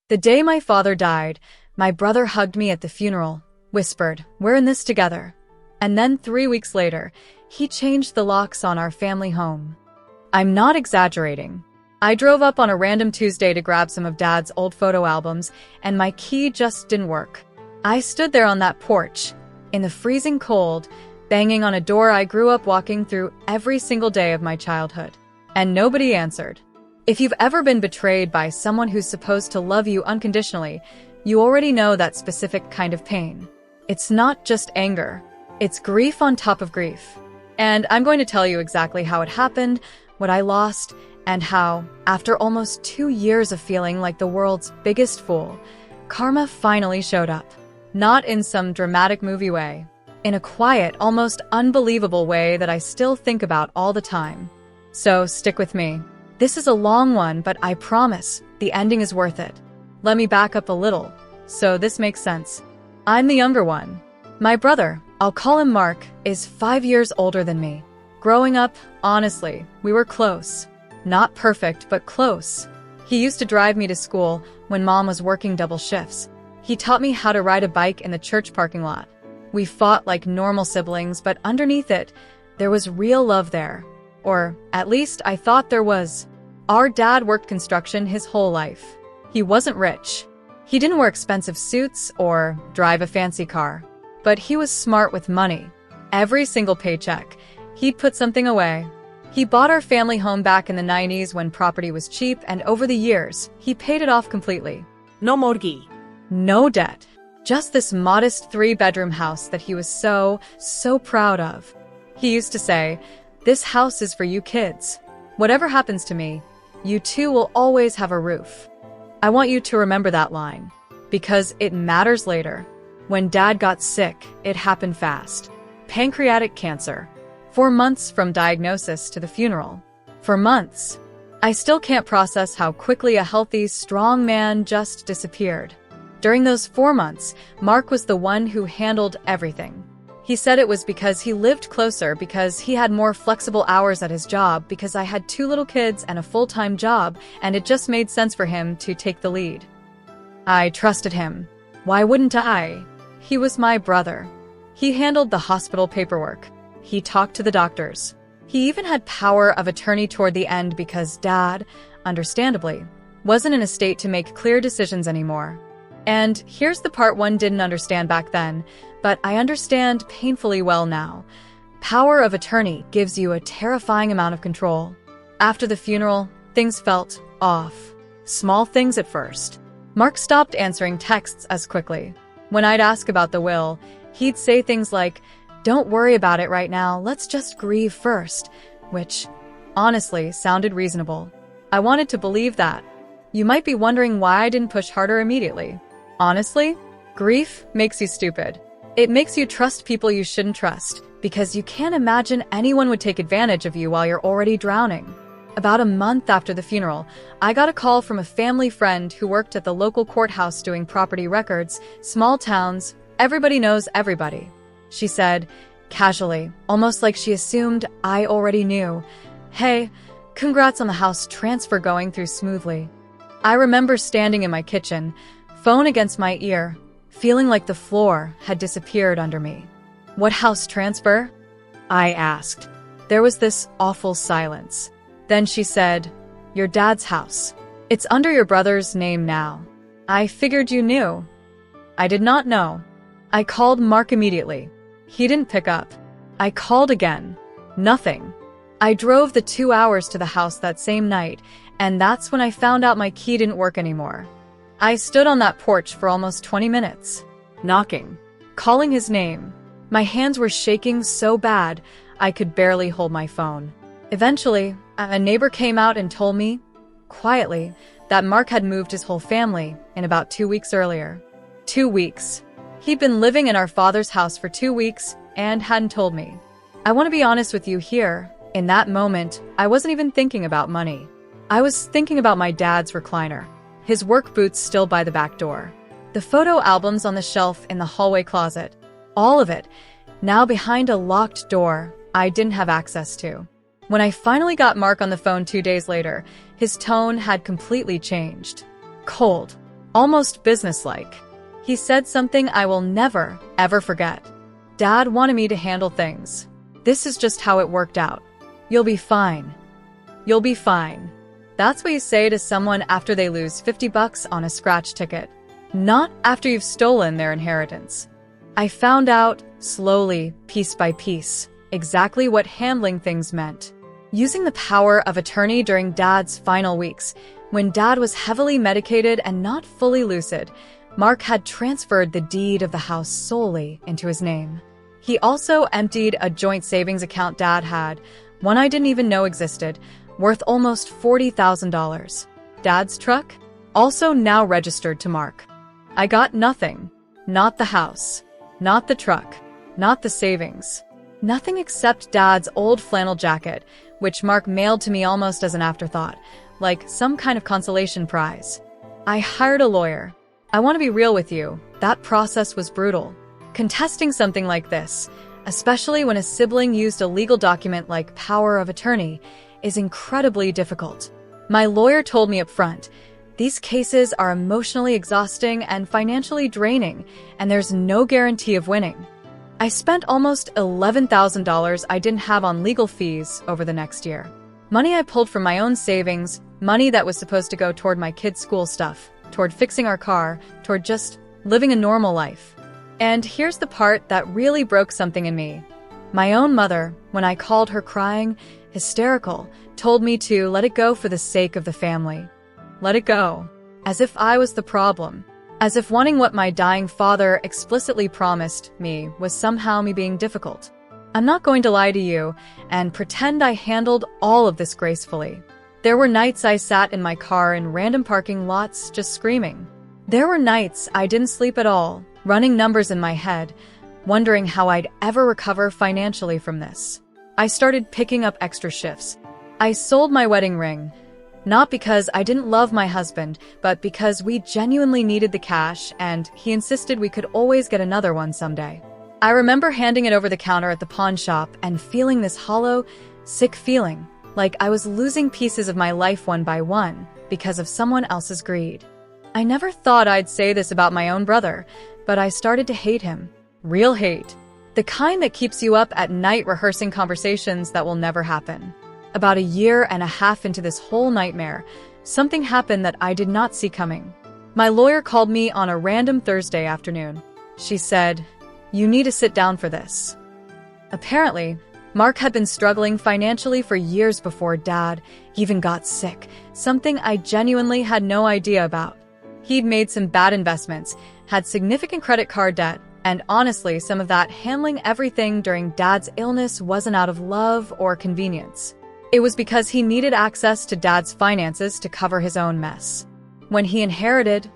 The day my father died, my brother hugged me at the funeral, whispered, "We're in this together." And then 3 weeks later, he changed the locks on our family home. I'm not exaggerating. I drove up on a random Tuesday to grab some of Dad's old photo albums, and my key just didn't work. I stood there on that porch, in the freezing cold, banging on a door I grew up walking through every single day of my childhood. And nobody answered. If you've ever been betrayed by someone who's supposed to love you unconditionally, you already know that specific kind of pain. It's not just anger. It's grief on top of grief. And I'm going to tell you exactly how it happened, what I lost, and how, after almost 2 years of feeling like the world's biggest fool, karma finally showed up. Not in some dramatic movie way. In a quiet, almost unbelievable way that I still think about all the time. So stick with me. This is a long one, but I promise, the ending is worth it. Let me back up a little, so this makes sense. I'm the younger one. My brother, I'll call him Mark, is 5 years older than me. Growing up, honestly, we were close. Not perfect, but close. He used to drive me to school when Mom was working double shifts. He taught me how to ride a bike in the church parking lot. We fought like normal siblings, but underneath it, there was real love there. Or, at least, I thought there was. Our dad worked construction his whole life. He wasn't rich. He didn't wear expensive suits or drive a fancy car. But he was smart with money. Every single paycheck, he'd put something away. He bought our family home back in the 90s when property was cheap, and over the years, he paid it off completely. No mortgage. No debt. Just this modest 3-bedroom house that he was so proud of. He used to say, "This house is for you kids. Whatever happens to me, you two will always have a roof." I want you to remember that line, because it matters later. When Dad got sick, it happened fast. Pancreatic cancer. 4 months from diagnosis to the funeral. For months. I still can't process how quickly a healthy, strong man just disappeared. During those 4 months, Mark was the one who handled everything. He said it was because he lived closer, because he had more flexible hours at his job, because I had 2 little kids and a full-time job, and it just made sense for him to take the lead. I trusted him. Why wouldn't I? He was my brother. He handled the hospital paperwork. He talked to the doctors. He even had power of attorney toward the end because Dad, understandably, wasn't in a state to make clear decisions anymore. And here's the part one didn't understand back then, but I understand painfully well now. Power of attorney gives you a terrifying amount of control. After the funeral, things felt off. Small things at first. Mark stopped answering texts as quickly. When I'd ask about the will, he'd say things like, "Don't worry about it right now, let's just grieve first," which, honestly, sounded reasonable. I wanted to believe that. You might be wondering why I didn't push harder immediately. Honestly, grief makes you stupid. It makes you trust people you shouldn't trust, because you can't imagine anyone would take advantage of you while you're already drowning. About a month after the funeral, I got a call from a family friend who worked at the local courthouse doing property records. Small towns, everybody knows everybody. She said, casually, almost like she assumed I already knew, "Hey, congrats on the house transfer going through smoothly." I remember standing in my kitchen, phone against my ear, feeling like the floor had disappeared under me. "What house transfer?" I asked. There was this awful silence. Then she said, "Your dad's house. It's under your brother's name now." I figured you knew. I did not know. I called Mark immediately. He didn't pick up. I called again. Nothing. I drove the 2 hours to the house that same night, and that's when I found out my key didn't work anymore. I stood on that porch for almost 20 minutes, knocking, calling his name. My hands were shaking so bad, I could barely hold my phone. Eventually, a neighbor came out and told me, quietly, that Mark had moved his whole family in about 2 weeks earlier. 2 weeks. He'd been living in our father's house for 2 weeks and hadn't told me. I want to be honest with you here. In that moment, I wasn't even thinking about money. I was thinking about my dad's recliner, his work boots still by the back door, the photo albums on the shelf in the hallway closet, all of it, now behind a locked door I didn't have access to. When I finally got Mark on the phone 2 days later, his tone had completely changed. Cold. almost businesslike. He said something I will never, ever forget. Dad wanted me to handle things. This is just how it worked out. You'll be fine. You'll be fine. That's what you say to someone after they lose $50 on a scratch ticket, not after you've stolen their inheritance. I found out, slowly, piece by piece, exactly what handling things meant. Using the power of attorney during Dad's final weeks, when Dad was heavily medicated and not fully lucid, Mark had transferred the deed of the house solely into his name. He also emptied a joint savings account Dad had, one I didn't even know existed, worth almost $40,000. Dad's truck? Also now registered to Mark. I got nothing. Not the house. Not the truck. Not the savings. Nothing except Dad's old flannel jacket, which Mark mailed to me almost as an afterthought, like some kind of consolation prize. I hired a lawyer. I want to be real with you, that process was brutal. Contesting something like this, especially when a sibling used a legal document like power of attorney, is incredibly difficult. My lawyer told me up front, these cases are emotionally exhausting and financially draining, and there's no guarantee of winning. I spent almost $11,000 I didn't have on legal fees over the next year. Money I pulled from my own savings, money that was supposed to go toward my kids' school stuff, toward fixing our car, toward just living a normal life. And here's the part that really broke something in me. My own mother, when I called her crying, hysterical, told me to let it go for the sake of the family. Let it go. As if I was the problem. As if wanting what my dying father explicitly promised me was somehow me being difficult. I'm not going to lie to you and pretend I handled all of this gracefully. There were nights I sat in my car in random parking lots just screaming. There were nights I didn't sleep at all, running numbers in my head, wondering how I'd ever recover financially from this. I started picking up extra shifts. I sold my wedding ring, not because I didn't love my husband, but because we genuinely needed the cash and he insisted we could always get another one someday. I remember handing it over the counter at the pawn shop and feeling this hollow, sick feeling, like I was losing pieces of my life one by one because of someone else's greed. I never thought I'd say this about my own brother, but I started to hate him. Real hate. The kind that keeps you up at night rehearsing conversations that will never happen. About a year and a half into this whole nightmare, something happened that I did not see coming. My lawyer called me on a random Thursday afternoon. She said, "You need to sit down for this." Apparently, Mark had been struggling financially for years before Dad even got sick, something I genuinely had no idea about. He'd made some bad investments, had significant credit card debt, and honestly, some of that handling everything during Dad's illness wasn't out of love or convenience. It was because he needed access to Dad's finances to cover his own mess. When he inherited,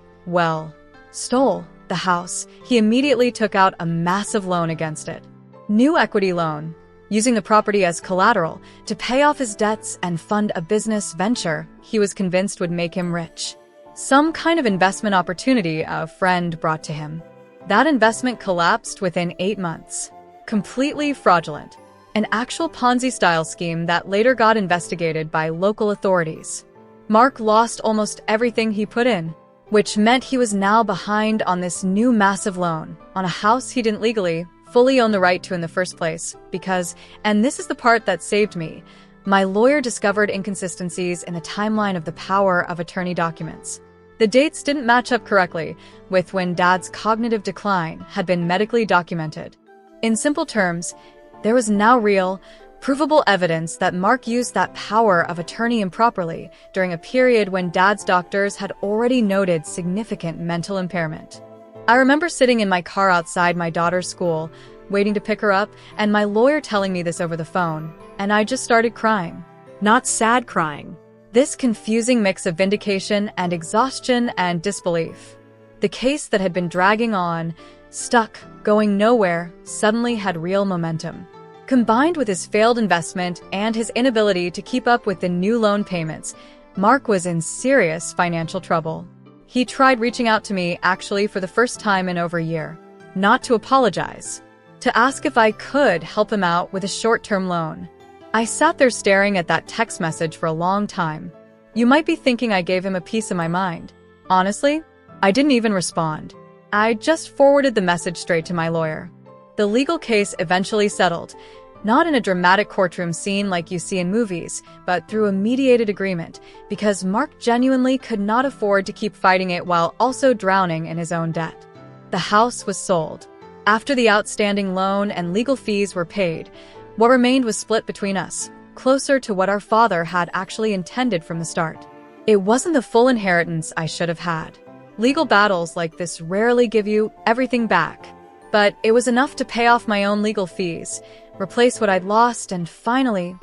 stole the house, he immediately took out a massive loan against it. New equity loan, using the property as collateral to pay off his debts and fund a business venture he was convinced would make him rich. Some kind of investment opportunity a friend brought to him. That investment collapsed within 8 months. Completely fraudulent. An actual Ponzi-style scheme that later got investigated by local authorities. Mark lost almost everything he put in, which meant he was now behind on this new massive loan, on a house he didn't legally fully own the right to in the first place, because, and this is the part that saved me, my lawyer discovered inconsistencies in the timeline of the power of attorney documents. The dates didn't match up correctly with when Dad's cognitive decline had been medically documented. In simple terms, there was now real, provable evidence that Mark used that power of attorney improperly during a period when Dad's doctors had already noted significant mental impairment. I remember sitting in my car outside my daughter's school, waiting to pick her up, and my lawyer telling me this over the phone, and I just started crying. Not sad crying. This confusing mix of vindication and exhaustion and disbelief. The case that had been dragging on, stuck, going nowhere, suddenly had real momentum. Combined with his failed investment and his inability to keep up with the new loan payments, Mark was in serious financial trouble. He tried reaching out to me actually for the first time in over a year. Not to apologize. To ask if I could help him out with a short-term loan. I sat there staring at that text message for a long time. You might be thinking I gave him a piece of my mind. Honestly, I didn't even respond. I just forwarded the message straight to my lawyer. The legal case eventually settled, not in a dramatic courtroom scene like you see in movies, but through a mediated agreement, because Mark genuinely could not afford to keep fighting it while also drowning in his own debt. The house was sold. After the outstanding loan and legal fees were paid, what remained was split between us, closer to what our father had actually intended from the start. It wasn't the full inheritance I should have had. Legal battles like this rarely give you everything back. But it was enough to pay off my own legal fees, replace what I'd lost, and finally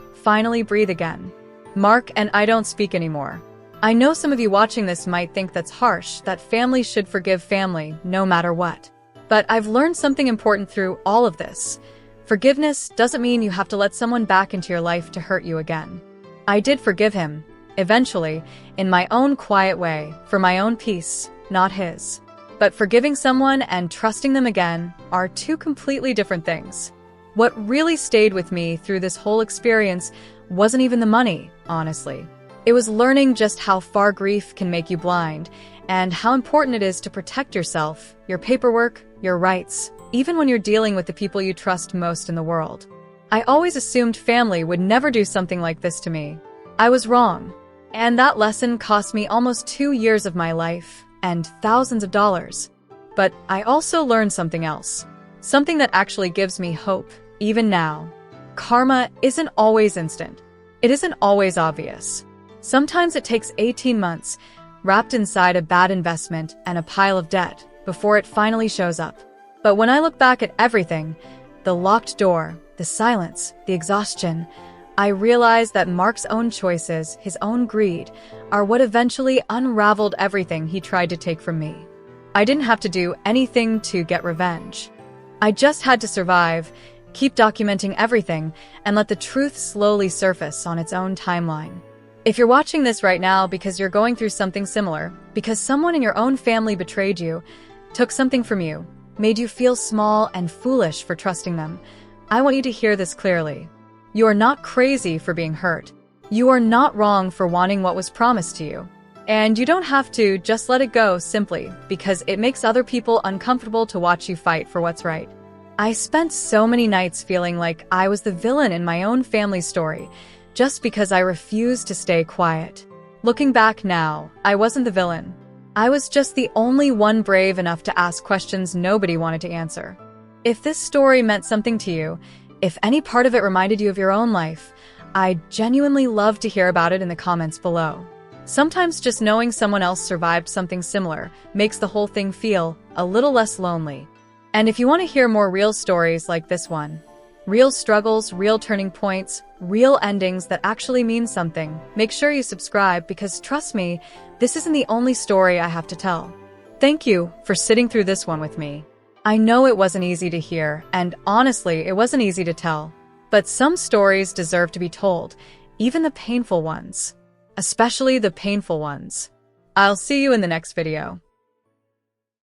breathe again. Mark and I don't speak anymore. I know some of you watching this might think that's harsh, that family should forgive family no matter what. But I've learned something important through all of this. Forgiveness doesn't mean you have to let someone back into your life to hurt you again. I did forgive him, eventually, in my own quiet way, for my own peace, not his. But forgiving someone and trusting them again are two completely different things. What really stayed with me through this whole experience wasn't even the money, honestly. It was learning just how far grief can make you blind, and how important it is to protect yourself, your paperwork, your rights, even when you're dealing with the people you trust most in the world. I always assumed family would never do something like this to me. I was wrong. And that lesson cost me almost 2 years of my life and thousands of dollars. But I also learned something else. Something that actually gives me hope, even now. Karma isn't always instant. It isn't always obvious. Sometimes it takes 18 months, wrapped inside a bad investment and a pile of debt, before it finally shows up. But when I look back at everything, the locked door, the silence, the exhaustion, I realize that Mark's own choices, his own greed, are what eventually unraveled everything he tried to take from me. I didn't have to do anything to get revenge. I just had to survive, keep documenting everything, and let the truth slowly surface on its own timeline. If you're watching this right now because you're going through something similar, because someone in your own family betrayed you, took something from you, made you feel small and foolish for trusting them, I want you to hear this clearly. You are not crazy for being hurt. You are not wrong for wanting what was promised to you. And you don't have to just let it go simply because it makes other people uncomfortable to watch you fight for what's right. I spent so many nights feeling like I was the villain in my own family story, just because I refused to stay quiet. Looking back now, I wasn't the villain. I was just the only one brave enough to ask questions nobody wanted to answer. If this story meant something to you, if any part of it reminded you of your own life, I'd genuinely love to hear about it in the comments below. Sometimes just knowing someone else survived something similar makes the whole thing feel a little less lonely. And if you want to hear more real stories like this one, real struggles, real turning points, real endings that actually mean something, make sure you subscribe because trust me, this isn't the only story I have to tell. Thank you for sitting through this one with me. I know it wasn't easy to hear, and honestly, it wasn't easy to tell. But some stories deserve to be told, even the painful ones. Especially the painful ones. I'll see you in the next video.